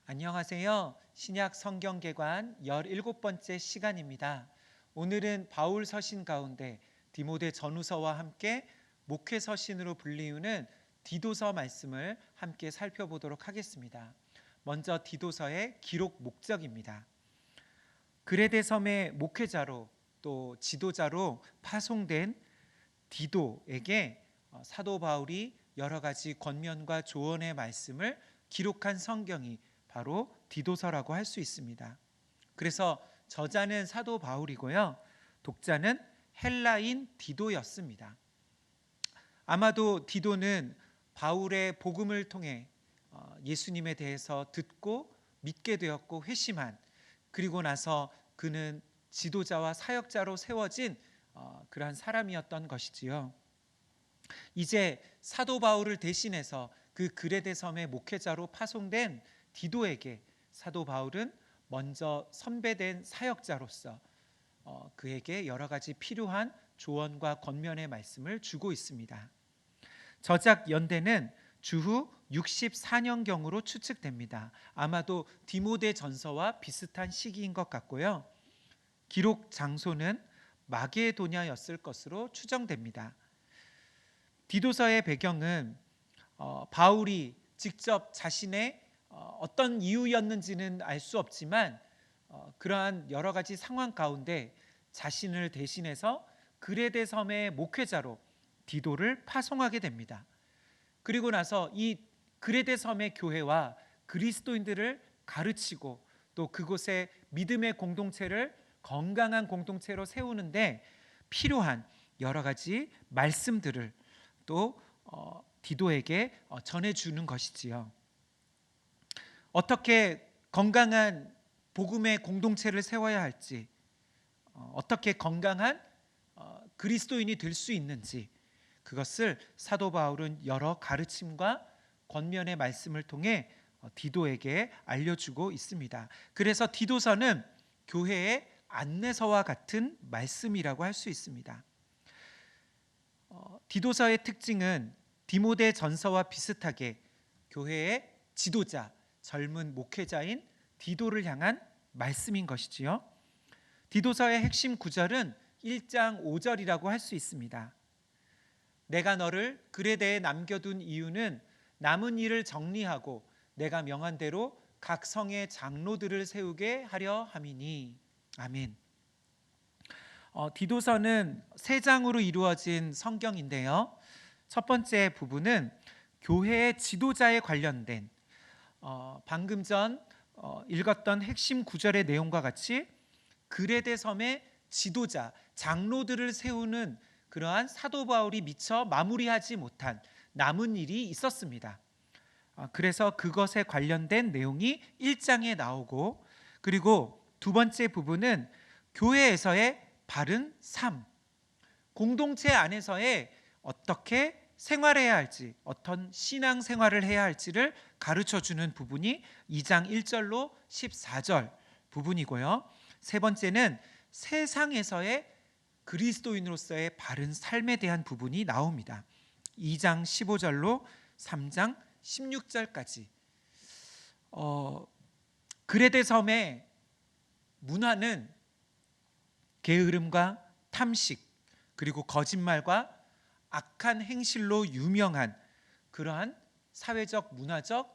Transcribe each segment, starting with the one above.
안녕하세요. 신약 성경개관 17번째 시간입니다. 오늘은 바울 서신 가운데 디모데 전후서와 함께 목회 서신으로 불리우는 디도서 말씀을 함께 살펴보도록 하겠습니다. 먼저 디도서의 기록 목적입니다. 그레데 섬의 목회자로 또 지도자로 파송된 디도에게 사도 바울이 여러 가지 권면과 조언의 말씀을 기록한 성경이 바로 디도서라고 할 수 있습니다. 그래서 저자는 사도 바울이고요, 독자는 헬라인 디도였습니다. 아마도 디도는 바울의 복음을 통해 예수님에 대해서 듣고 믿게 되었고 회심한, 그리고 나서 그는 지도자와 사역자로 세워진 그러한 사람이었던 것이지요. 이제 사도 바울을 대신해서 그 그레데 섬의 목회자로 파송된 디도에게 사도 바울은 먼저 선배된 사역자로서 그에게 여러 가지 필요한 조언과 권면의 말씀을 주고 있습니다. 저작 연대는 주후 64년경으로 추측됩니다. 아마도 디모데 전서와 비슷한 시기인 것 같고요. 기록 장소는 마게도냐였을 것으로 추정됩니다. 디도서의 배경은 바울이 직접 자신의 어떤 이유였는지는 알 수 없지만 그러한 여러 가지 상황 가운데 자신을 대신해서 그레데 섬의 목회자로 디도를 파송하게 됩니다. 그리고 나서 이 그레데 섬의 교회와 그리스도인들을 가르치고 또 그곳에 믿음의 공동체를 건강한 공동체로 세우는데 필요한 여러 가지 말씀들을 또 디도에게 전해주는 것이지요. 어떻게 건강한 복음의 공동체를 세워야 할지, 어떻게 건강한 그리스도인이 될 수 있는지, 그것을 사도 바울은 여러 가르침과 권면의 말씀을 통해 디도에게 알려주고 있습니다. 그래서 디도서는 교회의 안내서와 같은 말씀이라고 할 수 있습니다. 디도서의 특징은 디모데 전서와 비슷하게 교회의 지도자, 젊은 목회자인 디도를 향한 말씀인 것이지요. 디도서의 핵심 구절은 1장 5절이라고 할 수 있습니다. 내가 너를 그레데에 남겨둔 이유는 남은 일을 정리하고 내가 명한 대로 각 성의 장로들을 세우게 하려 함이니. 아멘. 디도서는 3장으로 이루어진 성경인데요. 첫 번째 부분은 교회의 지도자에 관련된 방금 전 읽었던 핵심 구절의 내용과 같이 그레데 섬의 지도자, 장로들을 세우는 그러한 사도 바울이 미처 마무리하지 못한 남은 일이 있었습니다. 그래서 그것에 관련된 내용이 1장에 나오고, 그리고 두 번째 부분은 교회에서의 바른 삶, 공동체 안에서의 어떻게 생활해야 할지, 어떤 신앙 생활을 해야 할지를 가르쳐주는 부분이 2장 1절로 14절 부분이고요. 세 번째는 세상에서의 그리스도인으로서의 바른 삶에 대한 부분이 나옵니다. 2장 15절로 3장 16절까지. 그레데 섬의 문화는 게으름과 탐식, 그리고 거짓말과 악한 행실로 유명한 그러한 사회적 문화적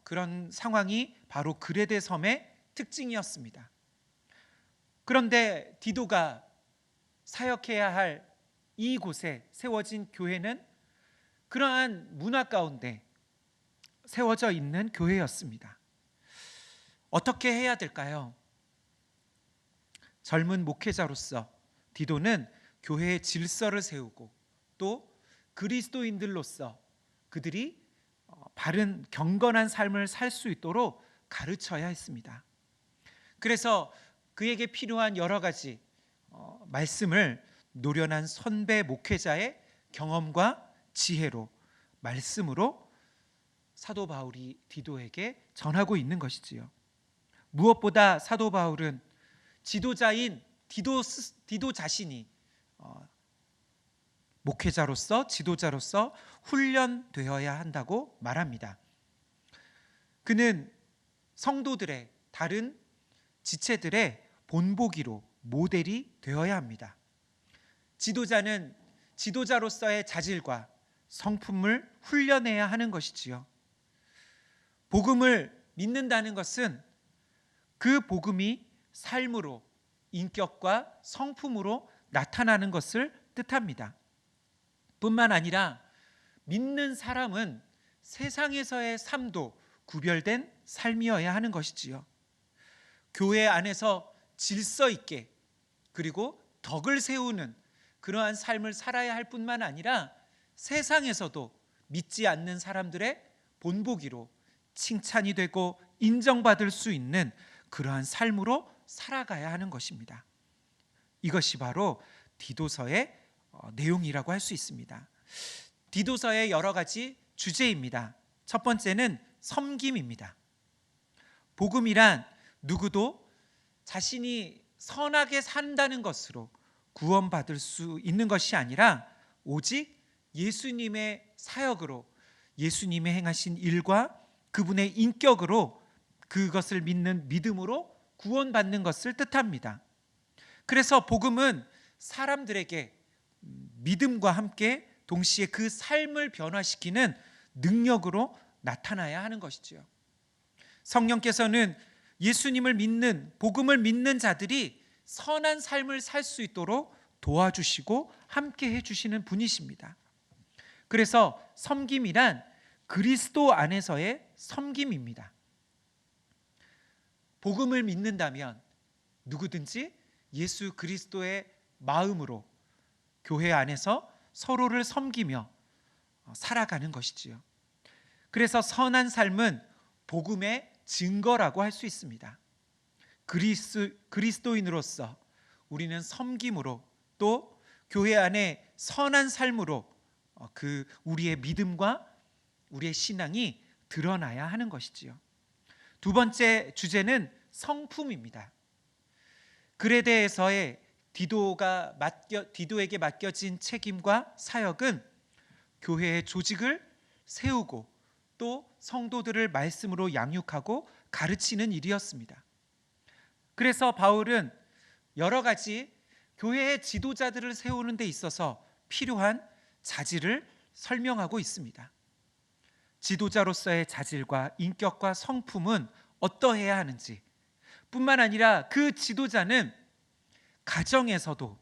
그런 상황이 바로 그레데 섬의 특징이었습니다. 그런데 디도가 사역해야 할 이곳에 세워진 교회는 그러한 문화 가운데 세워져 있는 교회였습니다. 어떻게 해야 될까요? 젊은 목회자로서 디도는 교회의 질서를 세우고 또 그리스도인들로서 그들이 바른 경건한 삶을 살 수 있도록 가르쳐야 했습니다. 그래서 그에게 필요한 여러 가지 말씀을 노련한 선배 목회자의 경험과 지혜로, 말씀으로 사도 바울이 디도에게 전하고 있는 것이지요. 무엇보다 사도 바울은 지도자인 디도 자신이 목회자로서, 지도자로서 훈련되어야 한다고 말합니다. 그는 성도들의 다른 지체들의 본보기로 모델이 되어야 합니다. 지도자는 지도자로서의 자질과 성품을 훈련해야 하는 것이지요. 복음을 믿는다는 것은 그 복음이 삶으로, 인격과 성품으로 나타나는 것을 뜻합니다. 뿐만 아니라 믿는 사람은 세상에서의 삶도 구별된 삶이어야 하는 것이지요. 교회 안에서 질서 있게 그리고 덕을 세우는 그러한 삶을 살아야 할 뿐만 아니라 세상에서도 믿지 않는 사람들의 본보기로 칭찬이 되고 인정받을 수 있는 그러한 삶으로 살아가야 하는 것입니다. 이것이 바로 디도서의 내용이라고 할 수 있습니다. 디도서의 여러 가지 주제입니다. 첫 번째는 섬김입니다. 복음이란 누구도 자신이 선하게 산다는 것으로 구원받을 수 있는 것이 아니라 오직 예수님의 사역으로, 예수님의 행하신 일과 그분의 인격으로, 그것을 믿는 믿음으로 구원받는 것을 뜻합니다. 그래서 복음은 사람들에게 믿음과 함께 동시에 그 삶을 변화시키는 능력으로 나타나야 하는 것이지요. 성령께서는 예수님을 믿는, 복음을 믿는 자들이 선한 삶을 살 수 있도록 도와주시고 함께 해주시는 분이십니다. 그래서 섬김이란 그리스도 안에서의 섬김입니다. 복음을 믿는다면 누구든지 예수 그리스도의 마음으로 교회 안에서 서로를 섬기며 살아가는 것이지요. 그래서 선한 삶은 복음의 증거라고 할 수 있습니다. 그리스도인으로서 우리는 섬김으로 또 교회 안에 선한 삶으로 그 우리의 믿음과 우리의 신앙이 드러나야 하는 것이지요. 두 번째 주제는 성품입니다. 그레데에서의 디도에게 맡겨진 책임과 사역은 교회의 조직을 세우고 또 성도들을 말씀으로 양육하고 가르치는 일이었습니다. 그래서 바울은 여러 가지 교회의 지도자들을 세우는 데 있어서 필요한 자질을 설명하고 있습니다. 지도자로서의 자질과 인격과 성품은 어떠해야 하는지, 뿐만 아니라 그 지도자는 가정에서도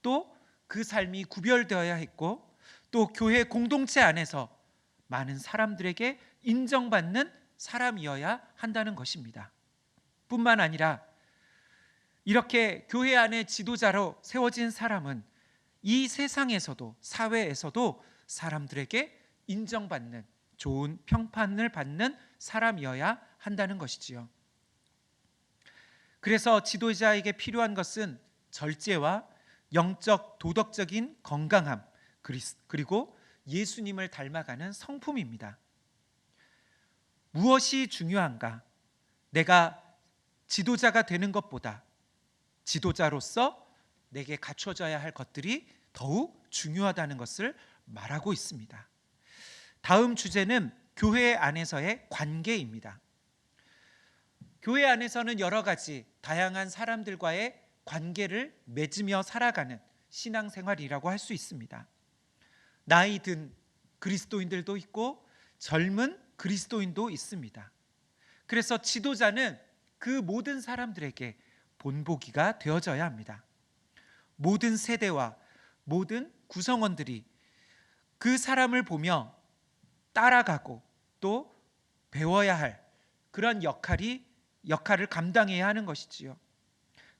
또 그 삶이 구별되어야 했고, 또 교회 공동체 안에서 많은 사람들에게 인정받는 사람이어야 한다는 것입니다. 뿐만 아니라 이렇게 교회 안에 지도자로 세워진 사람은 이 세상에서도, 사회에서도 사람들에게 인정받는, 좋은 평판을 받는 사람이어야 한다는 것이지요. 그래서 지도자에게 필요한 것은 절제와 영적 도덕적인 건강함, 그리고 예수님을 닮아가는 성품입니다. 무엇이 중요한가? 내가 지도자가 되는 것보다 지도자로서 내게 갖춰져야 할 것들이 더욱 중요하다는 것을 말하고 있습니다. 다음 주제는 교회 안에서의 관계입니다. 교회 안에서는 여러 가지 다양한 사람들과의 관계를 맺으며 살아가는 신앙생활이라고 할 수 있습니다. 나이 든 그리스도인들도 있고 젊은 그리스도인도 있습니다. 그래서 지도자는 그 모든 사람들에게 본보기가 되어져야 합니다. 모든 세대와 모든 구성원들이 그 사람을 보며 따라가고 또 배워야 할 그런 역할을 감당해야 하는 것이지요.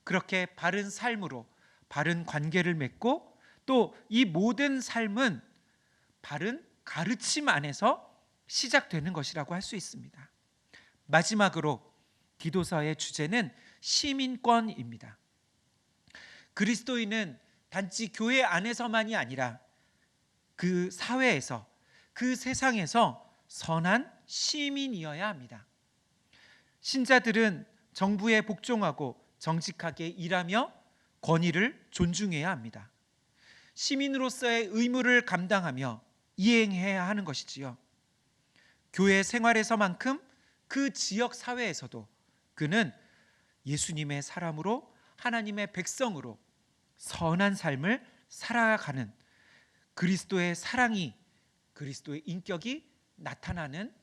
그렇게 바른 삶으로 바른 관계를 맺고 또 이 모든 삶은 바른 가르침 안에서 시작되는 것이라고 할 수 있습니다. 마지막으로 디도서의 주제는 시민권입니다. 그리스도인은 단지 교회 안에서만이 아니라 그 사회에서, 그 세상에서 선한 시민이어야 합니다. 신자들은 정부에 복종하고 정직하게 일하며 권위를 존중해야 합니다. 시민으로서의 의무를 감당하며 이행해야 하는 것이지요. 교회 생활에서만큼 그 지역 사회에서도 그는 예수님의 사람으로 하나님의 백성으로 선한 삶을 살아가는 그리스도의 사랑이, 그리스도의 인격이 나타나는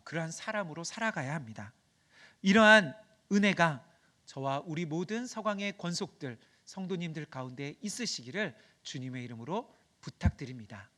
그러한 사람으로 살아가야 합니다. 이러한 은혜가 저와 우리 모든 서강의 권속들, 성도님들 가운데 있으시기를 주님의 이름으로 부탁드립니다.